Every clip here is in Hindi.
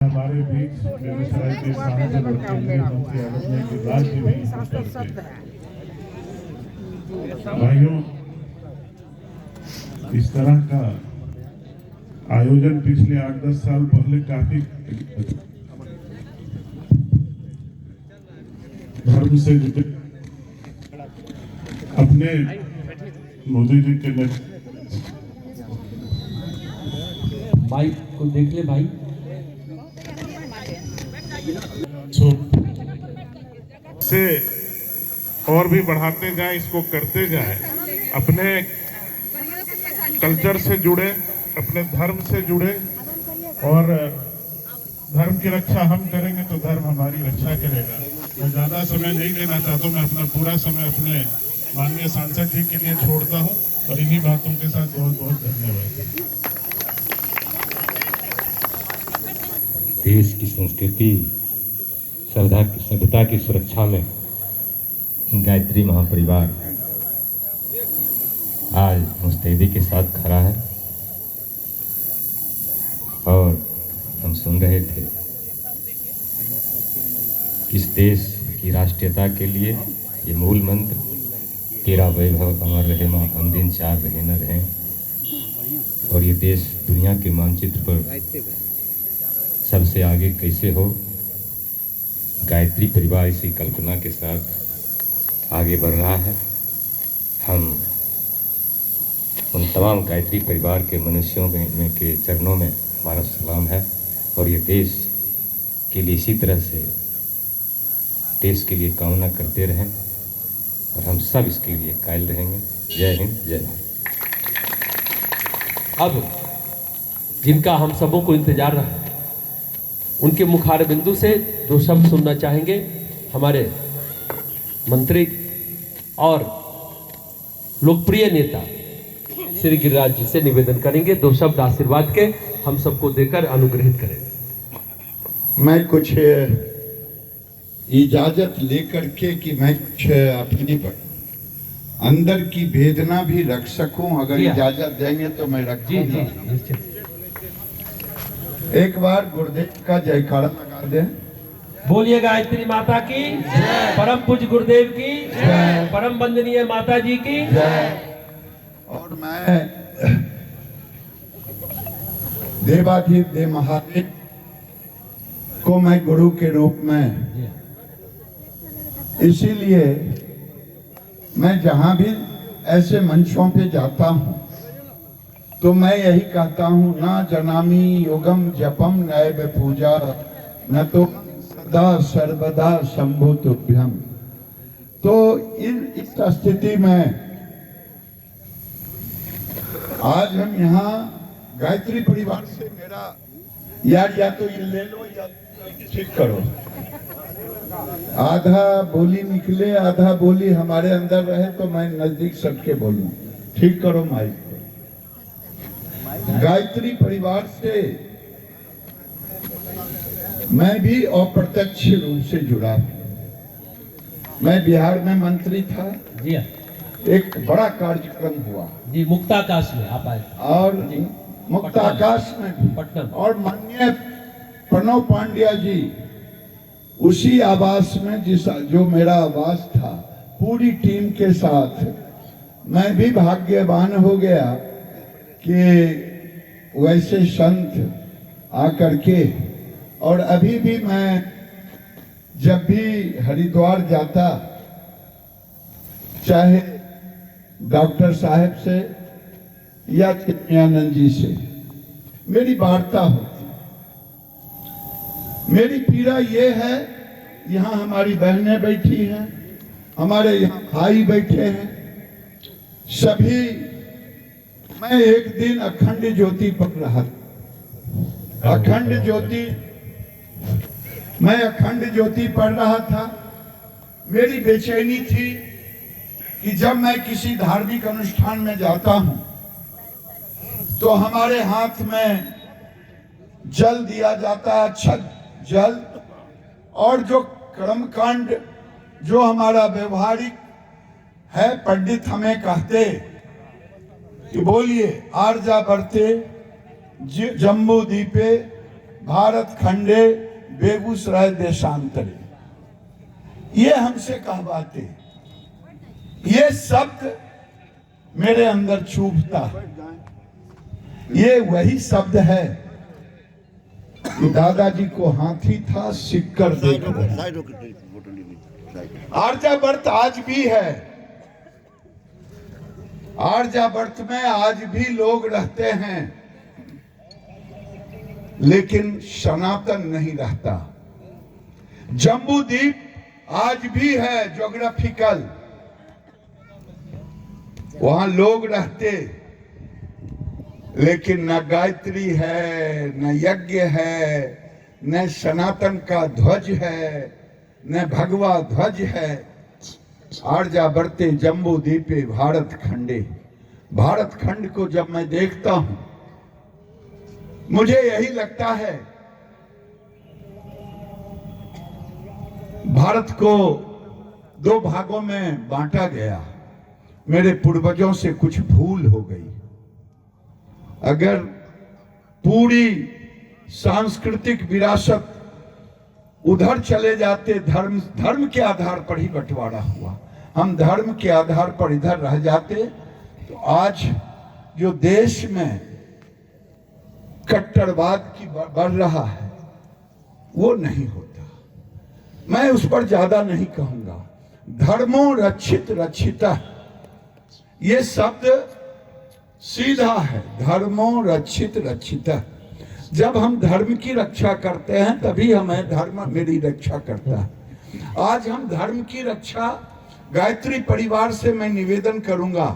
हमारे बीच बेगूसराय के सांसद और केंद्रीय मंत्री आलोचना के बाद भी भाइयों, इस तरह का आयोजन पिछले 8-10 साल पहले काफी धर्म से जुड़े अपने मोदी जी के भाई को देख ले भाई। से और भी बढ़ाते जाए, इसको करते जाए, अपने कल्चर से जुड़े, अपने धर्म से जुड़े, और धर्म की रक्षा हम करेंगे तो धर्म हमारी रक्षा करेगा। मैं ज्यादा समय नहीं लेना चाहता हूं, मैं अपना पूरा समय अपने माननीय सांसद जी के लिए छोड़ता हूं और इन्हीं बातों के साथ बहुत बहुत धन्यवाद। देश की संस्कृति, श्रद्धा की, सभ्यता की सुरक्षा में गायत्री महापरिवार आज मुस्तैदी के साथ खड़ा है। और हम सुन रहे थे इस देश की राष्ट्रीयता के लिए ये मूल मंत्र, तेरा वैभव अमर रहे माँ, हम दिन चार रहे न रहें। और ये देश दुनिया के मानचित्र पर सबसे आगे कैसे हो, गायत्री परिवार इसी कल्पना के साथ आगे बढ़ रहा है। हम उन तमाम गायत्री परिवार के मनुष्यों में के चरणों में हमारा सलाम है, और ये देश के लिए इसी तरह से देश के लिए कामना करते रहें, और हम सब इसके लिए कायल रहेंगे। जय हिंद, जय भारत। अब जिनका हम सबों को इंतजार रहा, उनके मुखार बिंदु से दो शब्द सुनना चाहेंगे। हमारे मंत्री और लोकप्रिय नेता श्री गिरिराज जी से निवेदन करेंगे, दो शब्द आशीर्वाद के हम सबको देकर अनुग्रहित करें। मैं कुछ इजाजत लेकर के कि मैं कुछ अपनी अंदर की वेदना भी रख सकूं, अगर इजाजत देंगे तो मैं रखूंगा। एक बार गुरुदेव का जयकारा लगा दें। बोलिए गायत्री माता की जय, परम पूज्य गुरुदेव की जय, परम वंदनीय माता जी की जय। और मैं देवाधिदेव महादेव को मैं गुरु के रूप में, इसीलिए मैं जहां भी ऐसे मंचों पे जाता हूं तो मैं यही कहता हूं, ना जनामी योगम जपम नैव पूजा, न तो सदा सर्वदा शंभु तुभ्यम। तो इस स्थिति में आज हम यहाँ गायत्री परिवार से मेरा यार, या तो ये ले लो या ठीक करो। आधा बोली निकले, आधा बोली हमारे अंदर रहे, तो मैं नजदीक सबके बोलूं। ठीक करो माइक को। गायत्री परिवार से मैं भी अप्रत्यक्ष रूप से जुड़ा। मैं बिहार में मंत्री था जी, एक बड़ा कार्यक्रम हुआ जी, मुक्ताकाश में आप आए, और मुक्ताकाश में भी पटना, और माननीय प्रणव पांड्या जी उसी आवास में, जो मेरा आवास था, पूरी टीम के साथ। मैं भी भाग्यवान हो गया कि वैसे संत आकर के, और अभी भी मैं जब भी हरिद्वार जाता, चाहे डॉक्टर साहब से या चिन्मयानंद जी से मेरी वार्ता होती। मेरी पीड़ा ये है, यहाँ हमारी बहनें बैठी हैं, हमारे यहाँ भाई बैठे हैं, सभी। मैं एक दिन अखंड ज्योति पढ़ रहा था, अखंड ज्योति, मैं अखंड ज्योति पढ़ रहा था। मेरी बेचैनी थी कि जब मैं किसी धार्मिक अनुष्ठान में जाता हूं तो हमारे हाथ में जल दिया जाता है, अक्षत जल, और जो कर्मकांड जो हमारा व्यवहारिक है, पंडित हमें कहते कि बोलिए आर्जा बरते जम्बू दीपे भारत खंडे बेगूसराय देशांतरे, ये हमसे कहवाते, ये शब्द मेरे अंदर चुभता है। ये वही शब्द है कि दादाजी को हाथी था सिक्कर देकर। आर्यावर्त आज भी है, आर्यावर्त में आज भी लोग रहते हैं, लेकिन सनातन नहीं रहता। जम्बू द्वीप आज भी है ज्योग्राफिकल, वहां लोग रहते, लेकिन न गायत्री है, न यज्ञ है, न सनातन का ध्वज है, न भगवा ध्वज है। आर्यावर्ते जम्बू द्वीपे भारत खंडे। भारत खंड को जब मैं देखता हूं, मुझे यही लगता है भारत को दो भागों में बांटा गया। मेरे पूर्वजों से कुछ भूल हो गई। अगर पूरी सांस्कृतिक विरासत उधर चले जाते, धर्म के आधार पर ही बंटवारा हुआ, हम धर्म के आधार पर इधर रह जाते, तो आज जो देश में कट्टरवाद की बढ़ रहा है वो नहीं होता। मैं उस पर ज्यादा नहीं कहूंगा। धर्मो रक्षित रक्षिता, ये शब्द सीधा है। धर्मो रक्षित रक्षिता, जब हम धर्म की रक्षा करते हैं तभी हमें धर्म मेरी रक्षा करता है। आज हम धर्म की रक्षा, गायत्री परिवार से मैं निवेदन करूंगा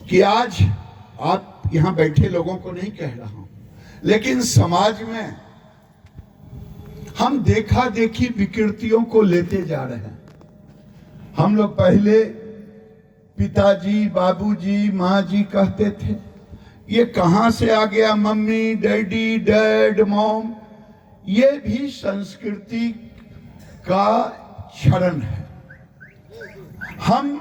कि आज आप यहां बैठे लोगों को नहीं कह रहा हूं, लेकिन समाज में हम देखा देखी विकृतियों को लेते जा रहे हैं। हम लोग पहले पिताजी, बाबूजी, माँ जी कहते थे, ये कहां से आ गया मम्मी, डैडी, डैड, मॉम। ये भी संस्कृति का क्षरण है। हम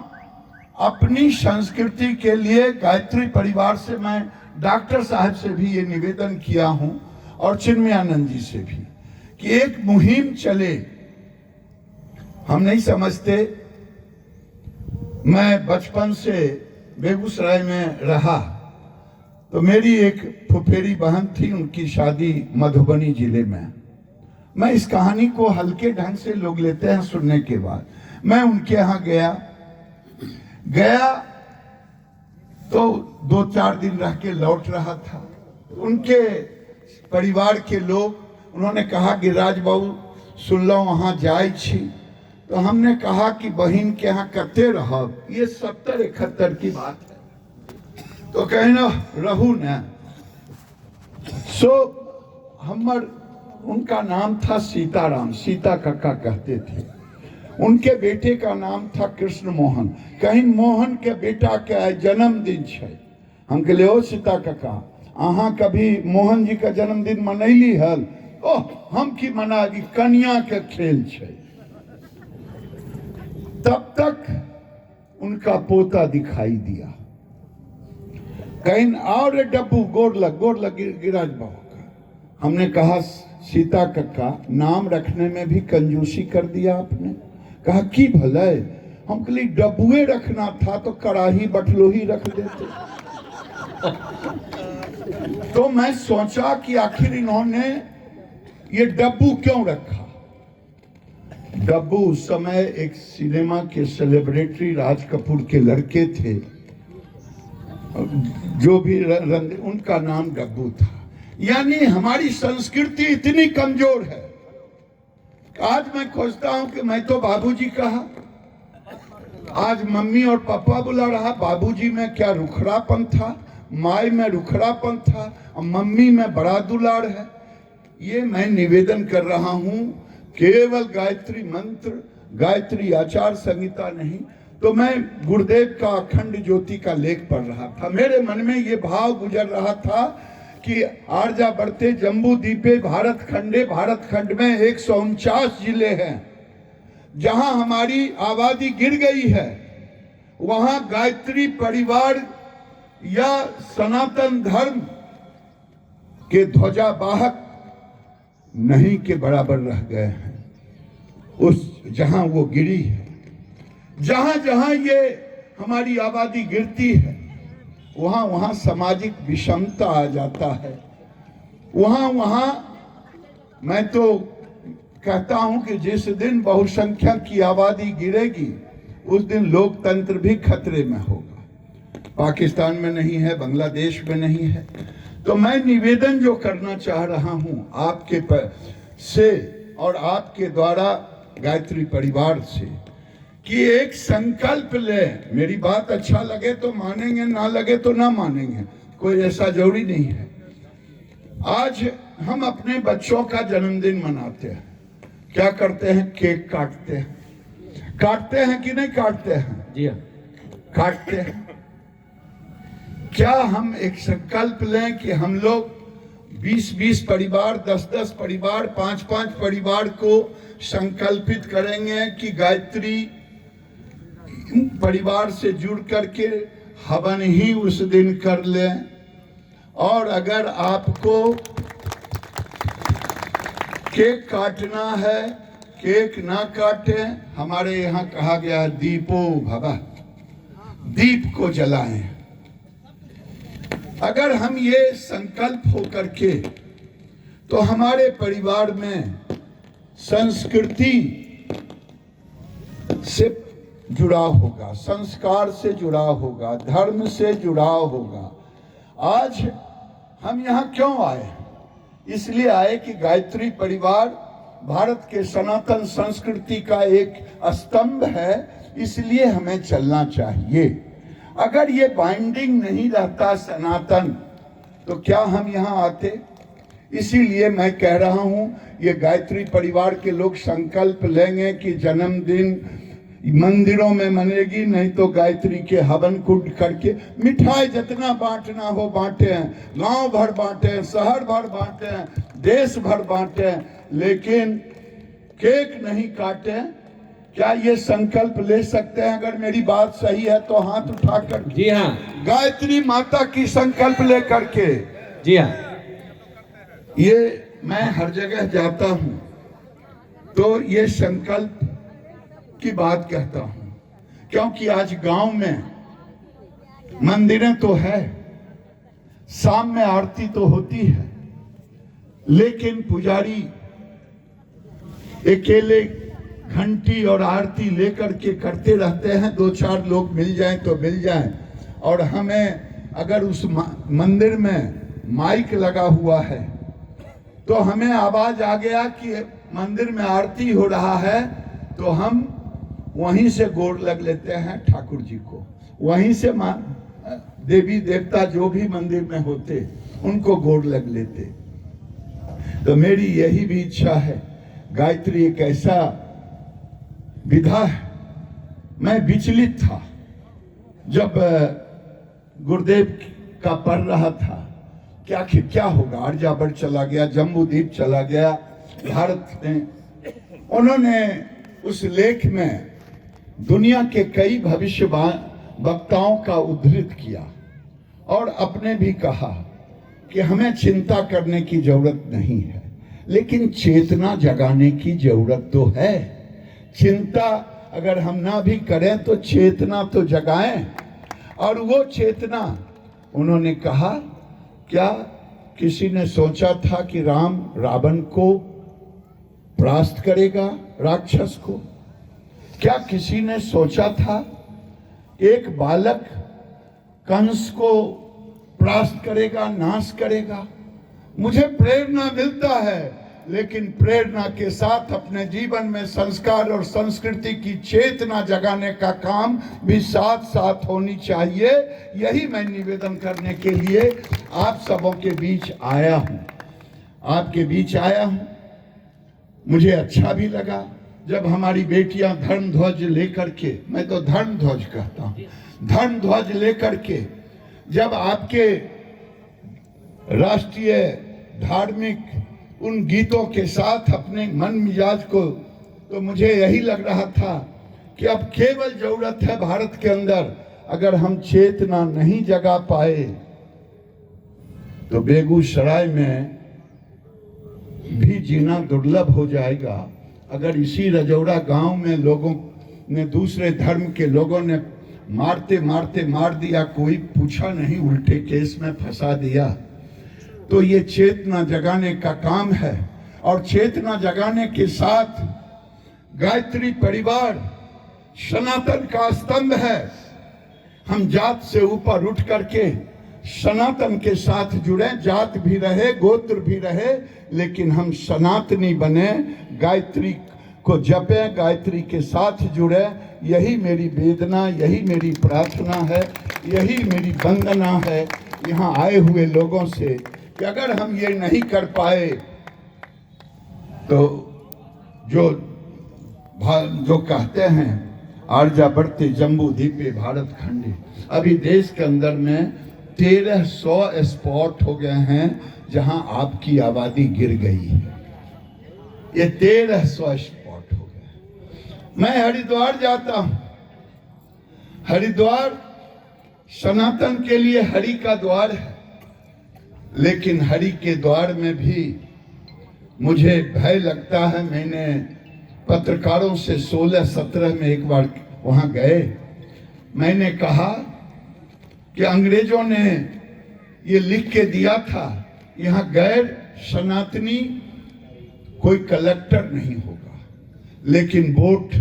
अपनी संस्कृति के लिए गायत्री परिवार से, मैं डॉक्टर साहब से भी ये निवेदन किया हूं और चिन्मयानंद जी से भी, कि एक मुहिम चले। हम नहीं समझते, मैं बचपन से बेगूसराय में रहा, तो मेरी एक फुफेरी बहन थी, उनकी शादी मधुबनी जिले में। मैं इस कहानी को हल्के ढंग से लोग लेते हैं सुनने के बाद। मैं उनके यहाँ गया तो 2-4 दिन रह के लौट रहा था। उनके परिवार के लोग, उन्होंने कहा कि राजबाबू सुन लो वहां जाए छी। तो हमने कहा कि बहन के यहाँ कते रहब, ये 70-71 की बात है, तो कहना रहू न। सो हमर, उनका नाम था सीताराम, सीता काका कहते थे। उनके बेटे का नाम था कृष्ण मोहन। कहीं मोहन के बेटा के जन्मदिन है। हम कहले, ओ सीता काका, अहाँ कभी मोहन जी का जन्मदिन मनैली हल? ओह, हम की मनाबी, कन्या के खेल है। तब तक उनका पोता दिखाई दिया। कहीं और डब्बू गोर लग गिराज बाबू का। हमने कहा, सीता कक्का, नाम रखने में भी कंजूसी कर दिया आपने। कहा की भले, हम कहली डब्बुए रखना था तो कड़ाही बटलोही रख देते। तो मैं सोचा कि आखिर इन्होंने ये डब्बू क्यों रखा। डब्बू उस समय एक सिनेमा के सेलिब्रिटी राज कपूर के लड़के थे, जो भी उनका नाम डब्बू था। यानी हमारी संस्कृति इतनी कमजोर है। आज मैं खोजता हूं कि मैं तो बाबूजी कहा, आज मम्मी और पापा बुला रहा। बाबूजी में क्या रुखड़ापन था, माई में रुखड़ापन था, और मम्मी में बड़ा दुलार है। ये मैं निवेदन कर रहा हूं, केवल गायत्री मंत्र, गायत्री आचार संहिता नहीं। तो मैं गुरुदेव का अखंड ज्योति का लेख पढ़ रहा था। मेरे मन में ये भाव गुजर रहा था कि आर्यावर्ते जम्बू द्वीपे भारत खंडे, भारत खंड में 149 जिले हैं। जहां हमारी आबादी गिर गई है, वहां गायत्री परिवार या सनातन धर्म के ध्वजावाहक नहीं के बराबर रह गए हैं। उस जहां वो गिरी है, जहां जहां ये हमारी आबादी गिरती है, वहां वहां सामाजिक विषमता आ जाता है। वहां वहां मैं तो कहता हूं कि जिस दिन बहुसंख्यक की आबादी गिरेगी उस दिन लोकतंत्र भी खतरे में होगा। पाकिस्तान में नहीं है, बांग्लादेश में नहीं है। तो मैं निवेदन जो करना चाह रहा हूं आपके से और आपके द्वारा गायत्री परिवार से कि एक संकल्प ले। मेरी बात अच्छा लगे तो मानेंगे, ना लगे तो ना मानेंगे, कोई ऐसा जरूरी नहीं है। आज हम अपने बच्चों का जन्मदिन मनाते हैं, क्या करते हैं? केक काटते हैं। काटते हैं कि नहीं काटते हैं? जी हाँ, काटते हैं। क्या हम एक संकल्प लें कि हम लोग 20-20 परिवार, 10-10 परिवार, 5-5 परिवार को संकल्पित करेंगे कि गायत्री परिवार से जुड़ करके हवन ही उस दिन कर लें। और अगर आपको केक काटना है, केक ना काटें। हमारे यहाँ कहा गया है दीपो भवः, दीप को जलाएं। अगर हम ये संकल्प हो करके तो हमारे परिवार में संस्कृति से जुड़ाव होगा, संस्कार से जुड़ाव होगा, धर्म से जुड़ाव होगा। आज हम यहाँ क्यों आए? इसलिए आए कि गायत्री परिवार भारत के सनातन संस्कृति का एक स्तंभ है, इसलिए हमें चलना चाहिए। अगर ये बाइंडिंग नहीं रहता सनातन तो क्या हम यहाँ आते? इसीलिए मैं कह रहा हूँ ये गायत्री परिवार के लोग संकल्प लेंगे कि जन्मदिन मंदिरों में मनेगी, नहीं तो गायत्री के हवन कुंड करके मिठाई जितना बांटना हो बांटे हैं, गांव भर बांटे हैं, शहर भर बांटे हैं, देश भर बांटे हैं, लेकिन केक नहीं काटे। क्या ये संकल्प ले सकते हैं? अगर मेरी बात सही है तो हाथ उठाकर। जी हाँ, गायत्री माता की संकल्प ले करके। जी हाँ, ये मैं हर जगह जाता हूं तो ये संकल्प की बात कहता हूं, क्योंकि आज गांव में मंदिरें तो है, शाम में आरती तो होती है, लेकिन पुजारी अकेले घंटी और आरती लेकर के करते रहते हैं। 2-4 लोग मिल जाएं तो मिल जाएं। और हमें अगर उस मंदिर में माइक लगा हुआ है तो हमें आवाज आ गया कि मंदिर में आरती हो रहा है, तो हम वहीं से गोड़ लग लेते हैं ठाकुर जी को। वहीं से देवी देवता जो भी मंदिर में होते उनको गोड़ लग लेते। तो मेरी यही भी इच्छा है। गायत्री एक ऐसा विधा है। मैं विचलित था जब गुरुदेव का पढ़ रहा था, क्या होगा। आर्यभट्ट चला गया, जम्बूद्वीप चला गया, भारत में। उन्होंने उस लेख में दुनिया के कई भविष्य वक्ताओं का उद्धृत किया और अपने भी कहा कि हमें चिंता करने की जरूरत नहीं है, लेकिन चेतना जगाने की जरूरत तो है। चिंता अगर हम ना भी करें तो चेतना तो जगाएं। और वो चेतना, उन्होंने कहा, क्या किसी ने सोचा था कि राम रावण को परास्त करेगा, राक्षस को? क्या किसी ने सोचा था एक बालक कंस को परास्त करेगा, नाश करेगा? मुझे प्रेरणा मिलता है, लेकिन प्रेरणा के साथ अपने जीवन में संस्कार और संस्कृति की चेतना जगाने का काम भी साथ साथ होनी चाहिए। यही मैं निवेदन करने के लिए आप सबों के बीच आया हूं, आपके बीच आया हूं। मुझे अच्छा भी लगा जब हमारी बेटियां धर्म ध्वज लेकर के, मैं तो धर्म ध्वज कहता हूं, धर्म ध्वज लेकर के जब आपके राष्ट्रीय धार्मिक उन गीतों के साथ अपने मन मिजाज को, तो मुझे यही लग रहा था कि अब केवल जरूरत है भारत के अंदर, अगर हम चेतना नहीं जगा पाए तो बेगूसराय में भी जीना दुर्लभ हो जाएगा। अगर इसी रजौड़ा गांव में लोगों ने, दूसरे धर्म के लोगों ने मारते मारते मार दिया, कोई पूछा नहीं, उल्टे केस में फंसा दिया। तो ये चेतना जगाने का काम है, और चेतना जगाने के साथ गायत्री परिवार सनातन का स्तंभ है। हम जात से ऊपर उठ करके सनातन के साथ जुड़े, जात भी रहे, गोत्र भी रहे, लेकिन हम सनातनी बने, गायत्री को जपे, गायत्री के साथ जुड़े। यही मेरी वेदना, यही मेरी प्रार्थना है, यही मेरी वंदना है यहाँ आए हुए लोगों से, कि अगर हम ये नहीं कर पाए तो जो कहते हैं आर्यावर्ते जम्बू द्वीपे भारत खंडे, अभी देश के अंदर में 1300 स्पॉट हो गए हैं जहां आपकी आबादी गिर गई है। ये 1300 स्पॉट हो गए। मैं हरिद्वार जाता हूं। हरिद्वार सनातन के लिए हरि का द्वार है, लेकिन हरि के द्वार में भी मुझे भय लगता है। मैंने पत्रकारों से 16-17 में एक बार वहां गए, मैंने कहा कि अंग्रेजों ने ये लिख के दिया था, यहाँ गैर सनातनी कोई कलेक्टर नहीं होगा, लेकिन वोट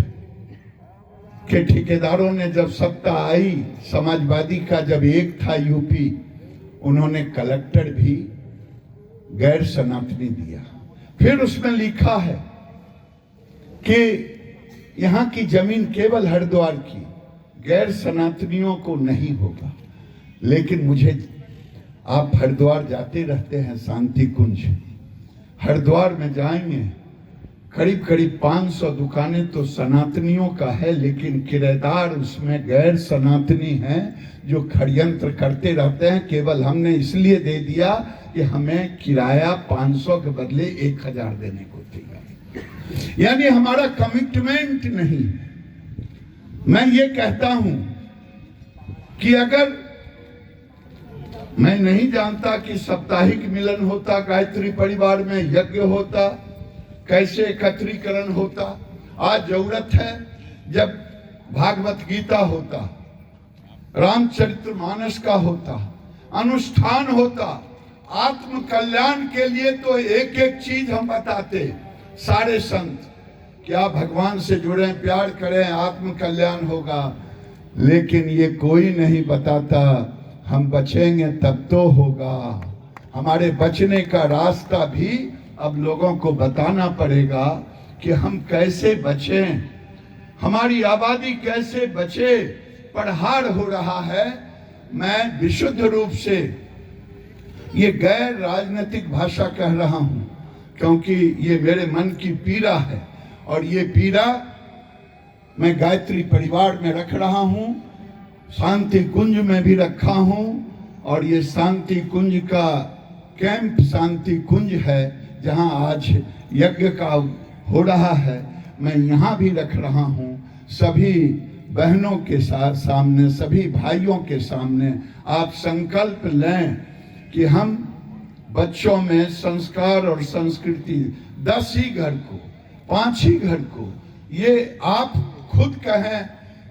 के ठेकेदारों ने जब सत्ता आई, समाजवादी का जब एक था यूपी, उन्होंने कलेक्टर भी गैर सनातनी दिया। फिर उसमें लिखा है कि यहाँ की जमीन केवल हरिद्वार की, गैर सनातनियों को नहीं होगा। लेकिन मुझे, आप हरिद्वार जाते रहते हैं, शांति कुंज, हरिद्वार में जाएंगे, करीब करीब 500 दुकानें तो सनातनियों का है, लेकिन किराएदार उसमें गैर सनातनी हैं जो षड्यंत्र करते रहते हैं। केवल हमने इसलिए दे दिया कि हमें किराया 500 के बदले 1000 देने को तैयार, यानी हमारा कमिटमेंट नहीं। मैं ये कहता हूं कि अगर मैं नहीं जानता कि साप्ताहिक मिलन होता, गायत्री परिवार में यज्ञ होता, कैसे एकत्रीकरण होता। आज जरूरत है जब भागवत गीता होता, रामचरितमानस का होता, अनुष्ठान होता, आत्म कल्याण के लिए तो एक एक चीज हम बताते सारे संत, क्या भगवान से जुड़े, प्यार करें, आत्म कल्याण होगा। लेकिन ये कोई नहीं बताता हम बचेंगे तब तो होगा। हमारे बचने का रास्ता भी अब लोगों को बताना पड़ेगा कि हम कैसे बचें, हमारी आबादी कैसे बचे। पड़हाड़ हो रहा है। मैं विशुद्ध रूप से ये गैर राजनीतिक भाषा कह रहा हूं, क्योंकि ये मेरे मन की पीड़ा है, और ये पीड़ा मैं गायत्री परिवार में रख रहा हूं, शांति कुंज में भी रखा हूं, और ये शांति कुंज का कैंप शांति कुंज है जहां आज यज्ञ का हो रहा है, मैं यहाँ भी रख रहा हूँ। सभी बहनों के साथ सामने, सभी भाइयों के सामने आप संकल्प लें कि हम बच्चों में संस्कार और संस्कृति 10 ही घर को, 5 ही घर को, ये आप खुद कहें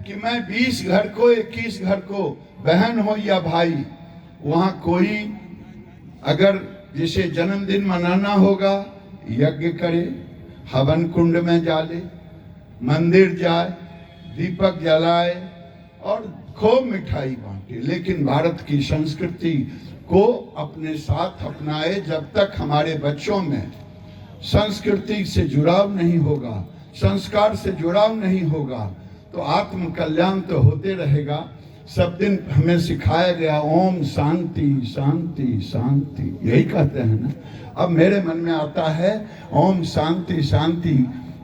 कि मैं 20 घर को, 21 घर को, बहन हो या भाई, वहाँ कोई अगर जिसे जन्मदिन मनाना होगा यज्ञ करे, हवन कुंड में जाले, मंदिर जाए, दीपक जलाए और खूब मिठाई बांटे, लेकिन भारत की संस्कृति को अपने साथ अपनाए। जब तक हमारे बच्चों में संस्कृति से जुड़ाव नहीं होगा, संस्कार से जुड़ाव नहीं होगा, तो आत्म कल्याण तो होते रहेगा। सब दिन हमें सिखाया गया ओम शांति शांति शांति, यही कहते हैं ना। अब मेरे मन में आता है ओम शांति शांति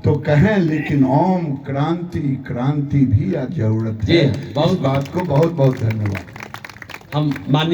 तो कहें, लेकिन ओम क्रांति क्रांति भी आज जरूरत है। इस बात को बहुत बहुत धन्यवाद। हम माननीय